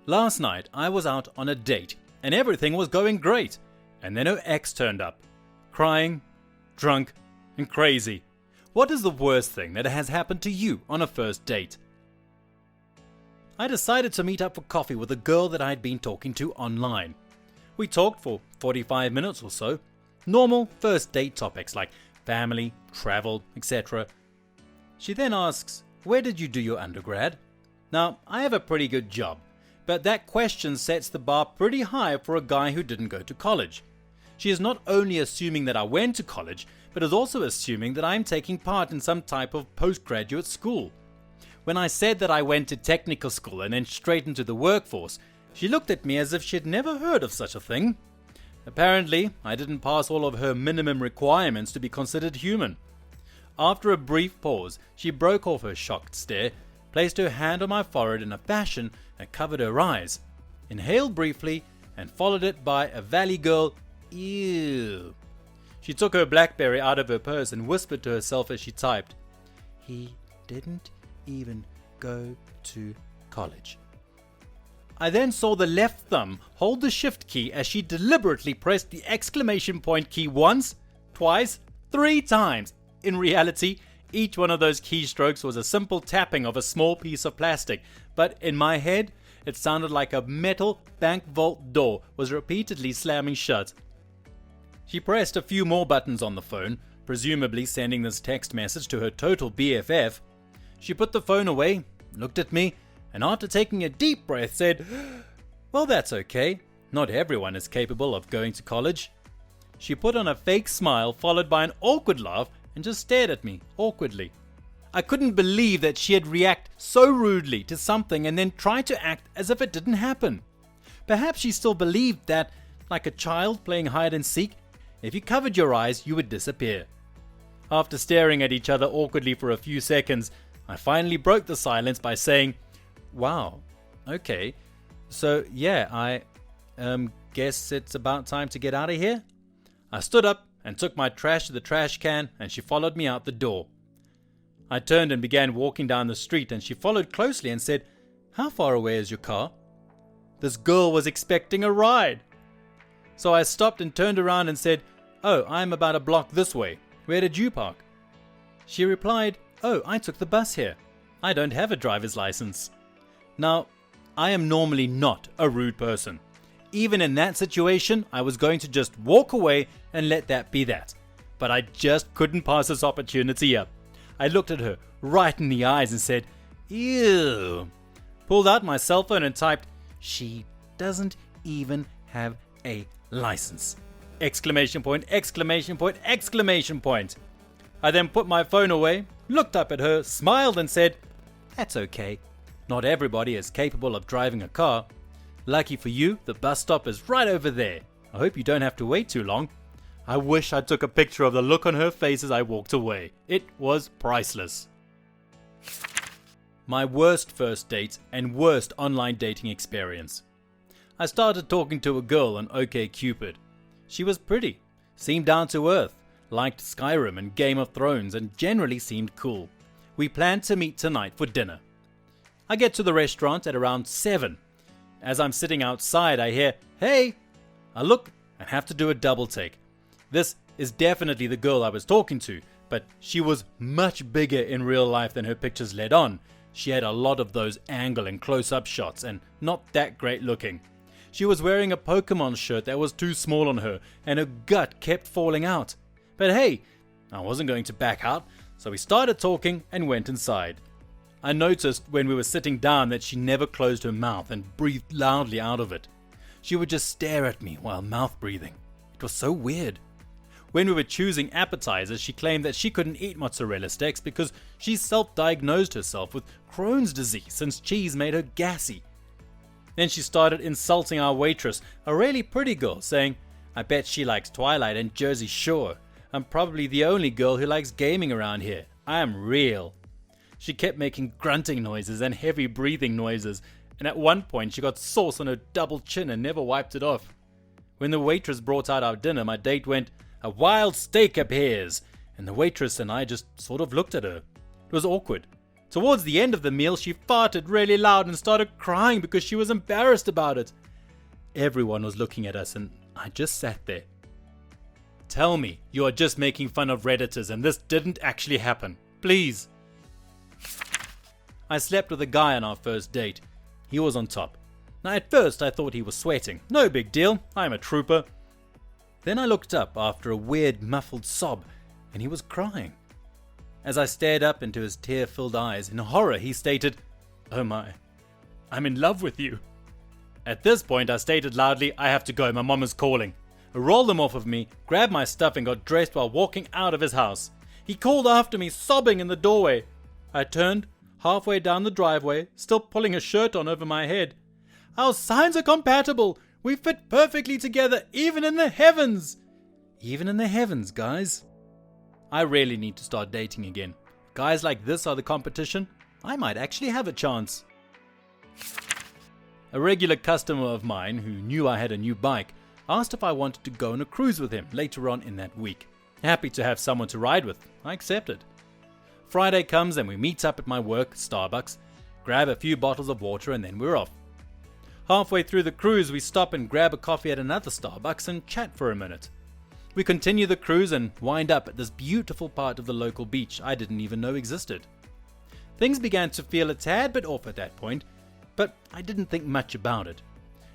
Last night I was out on a date and everything was going great, and then her ex turned up. Crying, drunk, and crazy. What is the worst thing that has happened to you on a first date? I decided to meet up for coffee with a girl that I had been talking to online. We talked for 45 minutes or so. Normal first date topics like family, travel, etc. She then asks, "Where did you do your undergrad?" Now, I have a pretty good job, but that question sets the bar pretty high for a guy who didn't go to college. She is not only assuming that I went to college, but is also assuming that I am taking part in some type of postgraduate school. When I said that I went to technical school and then straight into the workforce, she looked at me as if she had never heard of such a thing. Apparently, I didn't pass all of her minimum requirements to be considered human. After a brief pause, she broke off her shocked stare, placed her hand on my forehead in a fashion that covered her eyes, inhaled briefly, and followed it by a Valley Girl, "Ew." She took her BlackBerry out of her purse and whispered to herself as she typed, "He didn't even go to college." I then saw the left thumb hold the shift key as she deliberately pressed the exclamation point key once, twice, 3 times. In reality, each one of those keystrokes was a simple tapping of a small piece of plastic, but in my head, it sounded like a metal bank vault door was repeatedly slamming shut. She pressed a few more buttons on the phone, presumably sending this text message to her total BFF. She put the phone away, looked at me, and after taking a deep breath said, "Well, that's okay. Not everyone is capable of going to college." She put on a fake smile followed by an awkward laugh and just stared at me awkwardly. I couldn't believe that she had reacted so rudely to something and then tried to act as if it didn't happen. Perhaps she still believed that, like a child playing hide and seek, if you covered your eyes, you would disappear. After staring at each other awkwardly for a few seconds, I finally broke the silence by saying, "Wow, okay, so yeah, I guess it's about time to get out of here." I stood up and took my trash to the trash can, and she followed me out the door. I turned and began walking down the street, and she followed closely and said, "How far away is your car?" This girl was expecting a ride. So I stopped and turned around and said, "Oh, I'm about a block this way. Where did you park?" She replied, "Oh, I took the bus here. I don't have a driver's license." Now, I am normally not a rude person. Even in that situation, I was going to just walk away and let that be that. But I just couldn't pass this opportunity up. I looked at her right in the eyes and said, "Ew." Pulled out my cell phone and typed, "She doesn't even have a license!" Exclamation point, exclamation point, exclamation point. I then put my phone away, looked up at her, smiled and said, "That's okay. Not everybody is capable of driving a car. Lucky for you, the bus stop is right over there. I hope you don't have to wait too long." I wish I took a picture of the look on her face as I walked away. It was priceless. My worst first date and worst online dating experience. I started talking to a girl on OkCupid. She was pretty, seemed down to earth, liked Skyrim and Game of Thrones, and generally seemed cool. We planned to meet tonight for dinner. I get to the restaurant at around 7. As I'm sitting outside, I hear, "Hey!" I look and have to do a double take. This is definitely the girl I was talking to, but she was much bigger in real life than her pictures led on. She had a lot of those angle and close-up shots and not that great looking. She was wearing a Pokemon shirt that was too small on her, and her gut kept falling out. But hey, I wasn't going to back out, so we started talking and went inside. I noticed when we were sitting down that she never closed her mouth and breathed loudly out of it. She would just stare at me while mouth breathing. It was so weird. When we were choosing appetizers, she claimed that she couldn't eat mozzarella sticks because she self-diagnosed herself with Crohn's disease since cheese made her gassy. Then she started insulting our waitress, a really pretty girl, saying, "I bet she likes Twilight and Jersey Shore. I'm probably the only girl who likes gaming around here. I am real." She kept making grunting noises and heavy breathing noises, and at one point she got sauce on her double chin and never wiped it off. When the waitress brought out our dinner, my date went, "A wild steak appears," and the waitress and I just sort of looked at her. It was awkward. Towards the end of the meal, she farted really loud and started crying because she was embarrassed about it. Everyone was looking at us and I just sat there. Tell me you are just making fun of Redditors and this didn't actually happen. Please. I slept with a guy on our first date. He was on top. Now at first I thought he was sweating. No big deal, I'm a trooper. Then I looked up after a weird muffled sob and he was crying. As I stared up into his tear-filled eyes, in horror he stated, "Oh my, I'm in love with you." At this point I stated loudly, "I have to go, my mom is calling." I rolled him off of me, grabbed my stuff and got dressed while walking out of his house. He called after me, sobbing in the doorway. I turned, halfway down the driveway, still pulling a shirt on over my head. "Our signs are compatible. We fit perfectly together, even in the heavens." Even in the heavens, guys. I really need to start dating again. Guys like this are the competition. I might actually have a chance. A regular customer of mine who knew I had a new bike asked if I wanted to go on a cruise with him later on in that week. Happy to have someone to ride with. I accepted. Friday comes and we meet up at my work, Starbucks, grab a few bottles of water and then we're off. Halfway through the cruise we stop and grab a coffee at another Starbucks and chat for a minute. We continue the cruise and wind up at this beautiful part of the local beach I didn't even know existed. Things began to feel a tad bit off at that point, but I didn't think much about it.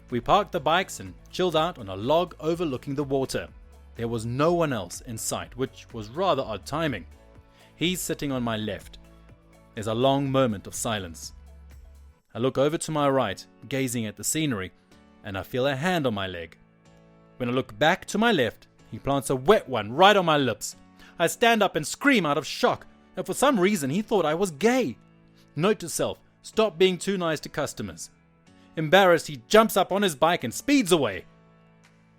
We parked the bikes and chilled out on a log overlooking the water. There was no one else in sight, which was rather odd timing. He's sitting on my left. There's a long moment of silence. I look over to my right, gazing at the scenery, and I feel a hand on my leg. When I look back to my left, he plants a wet one right on my lips. I stand up and scream out of shock, and for some reason he thought I was gay. Note to self, stop being too nice to customers. Embarrassed, he jumps up on his bike and speeds away.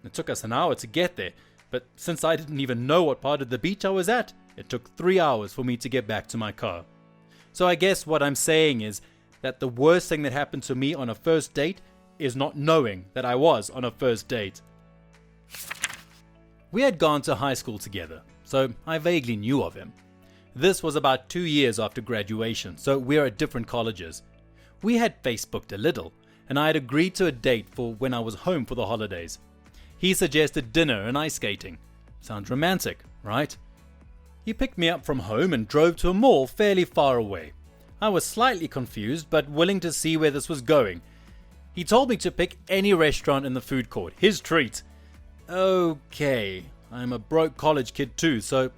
It took us an hour to get there, but since I didn't even know what part of the beach I was at, it took 3 hours for me to get back to my car. So I guess what I'm saying is that the worst thing that happened to me on a first date is not knowing that I was on a first date. We had gone to high school together, so I vaguely knew of him. This was about 2 years after graduation, so we're at different colleges. We had Facebooked a little, and I had agreed to a date for when I was home for the holidays. He suggested dinner and ice skating. Sounds romantic, right? He picked me up from home and drove to a mall fairly far away. I was slightly confused, but willing to see where this was going. He told me to pick any restaurant in the food court, his treat. Okay, I'm a broke college kid too, so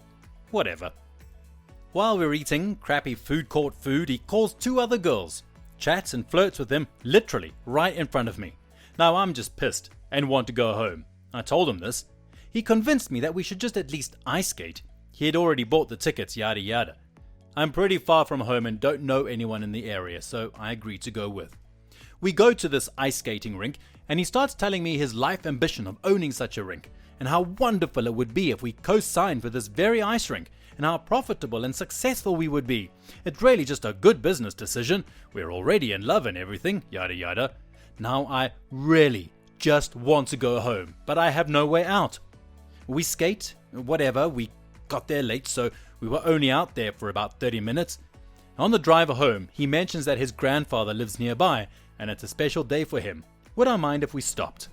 whatever. While we're eating crappy food court food, he calls 2 other girls, chats and flirts with them literally right in front of me. Now I'm just pissed and want to go home. I told him this. He convinced me that we should just at least ice skate. He had already bought the tickets, yada yada. I'm pretty far from home and don't know anyone in the area, so I agreed to go with. We go to this ice skating rink and he starts telling me his life ambition of owning such a rink and how wonderful it would be if we co-signed for this very ice rink and how profitable and successful we would be. It's really just a good business decision. We're already in love and everything, yada yada. Now I really just want to go home, but I have no way out. We skate, whatever, we got there late, so we were only out there for about 30 minutes. On the drive home, he mentions that his grandfather lives nearby and it's a special day for him. Would I mind if we stopped?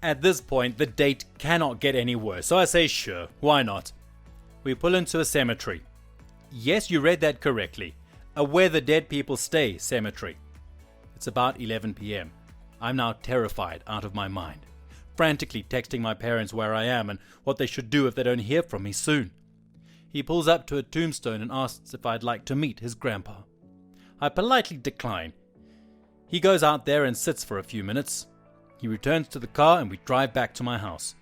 At this point, the date cannot get any worse, so I say sure, why not? We pull into a cemetery. Yes, you read that correctly. A where the dead people stay cemetery. It's about 11 p.m. I'm now terrified out of my mind, frantically texting my parents where I am and what they should do if they don't hear from me soon. He pulls up to a tombstone and asks if I'd like to meet his grandpa. I politely decline. He goes out there and sits for a few minutes. He returns to the car and we drive back to my house.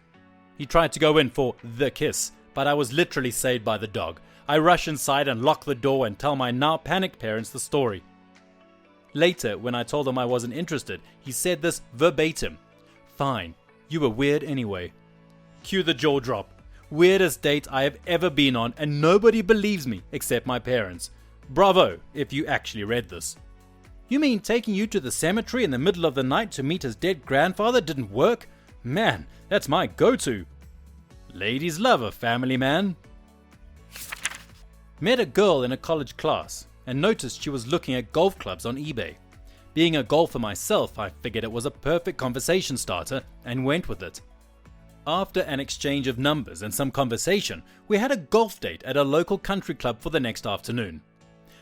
He tried to go in for the kiss, but I was literally saved by the dog. I rush inside and lock the door and tell my now panicked parents the story. Later, when I told him I wasn't interested, he said this verbatim. "Fine, you were weird anyway." Cue the jaw drop. Weirdest date I have ever been on and nobody believes me except my parents. Bravo if you actually read this. You mean taking you to the cemetery in the middle of the night to meet his dead grandfather didn't work? Man, that's my go-to. Ladies love a family man. Met a girl in a college class. and noticed she was looking at golf clubs on eBay. Being a golfer myself, I figured it was a perfect conversation starter and went with it. After an exchange of numbers and some conversation, we had a golf date at a local country club for the next afternoon.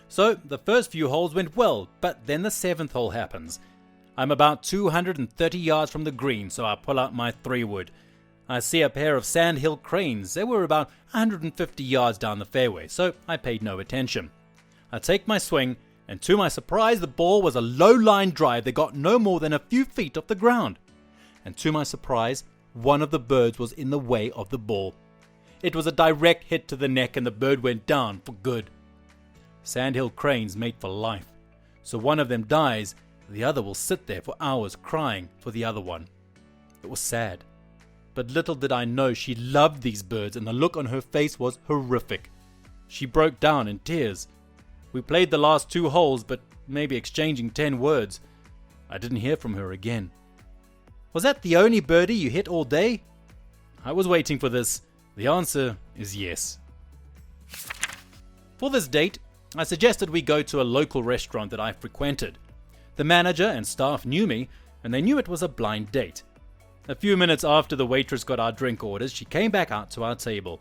So the first few holes went well, but then the 7th hole happens. I'm about 230 yards from the green, so I pull out my 3-wood. I see a pair of sandhill cranes. They were about 150 yards down the fairway, so I paid no attention. I take my swing, and to my surprise, the ball was a low-line drive that got no more than a few feet off the ground. And to my surprise, one of the birds was in the way of the ball. It was a direct hit to the neck, and the bird went down for good. Sandhill cranes mate for life, so one of them dies, the other will sit there for hours crying for the other one. It was sad, but little did I know she loved these birds, and the look on her face was horrific. She broke down in tears. We played the last 2 holes, but maybe exchanging 10 words. I didn't hear from her again. Was that the only birdie you hit all day? I was waiting for this. The answer is yes. For this date, I suggested we go to a local restaurant that I frequented. The manager and staff knew me, and they knew it was a blind date. A few minutes after the waitress got our drink orders, she came back out to our table.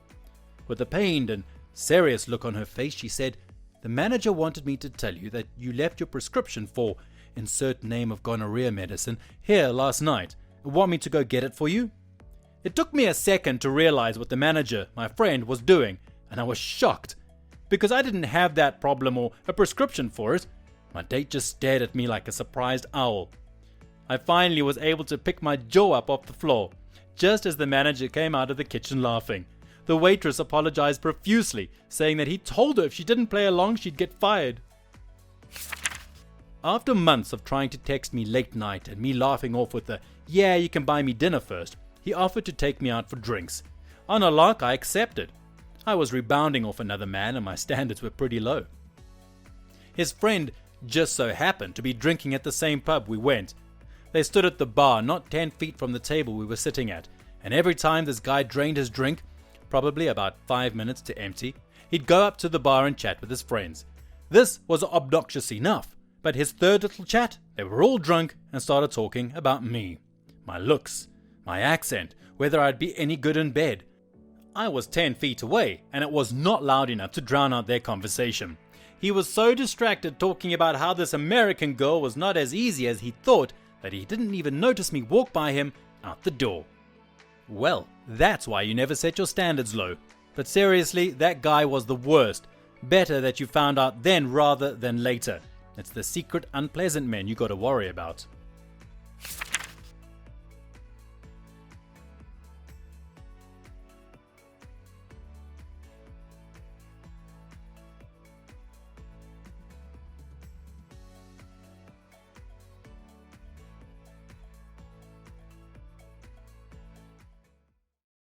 With a pained and serious look on her face, she said, "The manager wanted me to tell you that you left your prescription for insert name of gonorrhea medicine here last night. Want me to go get it for you?" It took me a second to realize what the manager, my friend, was doing, and I was shocked, because I didn't have that problem or a prescription for it. My date just stared at me like a surprised owl. I finally was able to pick my jaw up off the floor, just as the manager came out of the kitchen laughing. The waitress apologized profusely, saying that he told her if she didn't play along, she'd get fired. After months of trying to text me late night and me laughing off with the, "Yeah, you can buy me dinner first," he offered to take me out for drinks. On a lark, I accepted. I was rebounding off another man and my standards were pretty low. His friend just so happened to be drinking at the same pub we went. They stood at the bar not 10 feet from the table we were sitting at, and every time this guy drained his drink, probably about 5 minutes to empty, he'd go up to the bar and chat with his friends. This was obnoxious enough, but his third little chat, they were all drunk and started talking about me, my looks, my accent, whether I'd be any good in bed. I was 10 feet away, and it was not loud enough to drown out their conversation. He was so distracted talking about how this American girl was not as easy as he thought that he didn't even notice me walk by him out the door. Well, that's why you never set your standards low. But seriously, that guy was the worst. Better that you found out then rather than later. It's the secret unpleasant men you gotta worry about.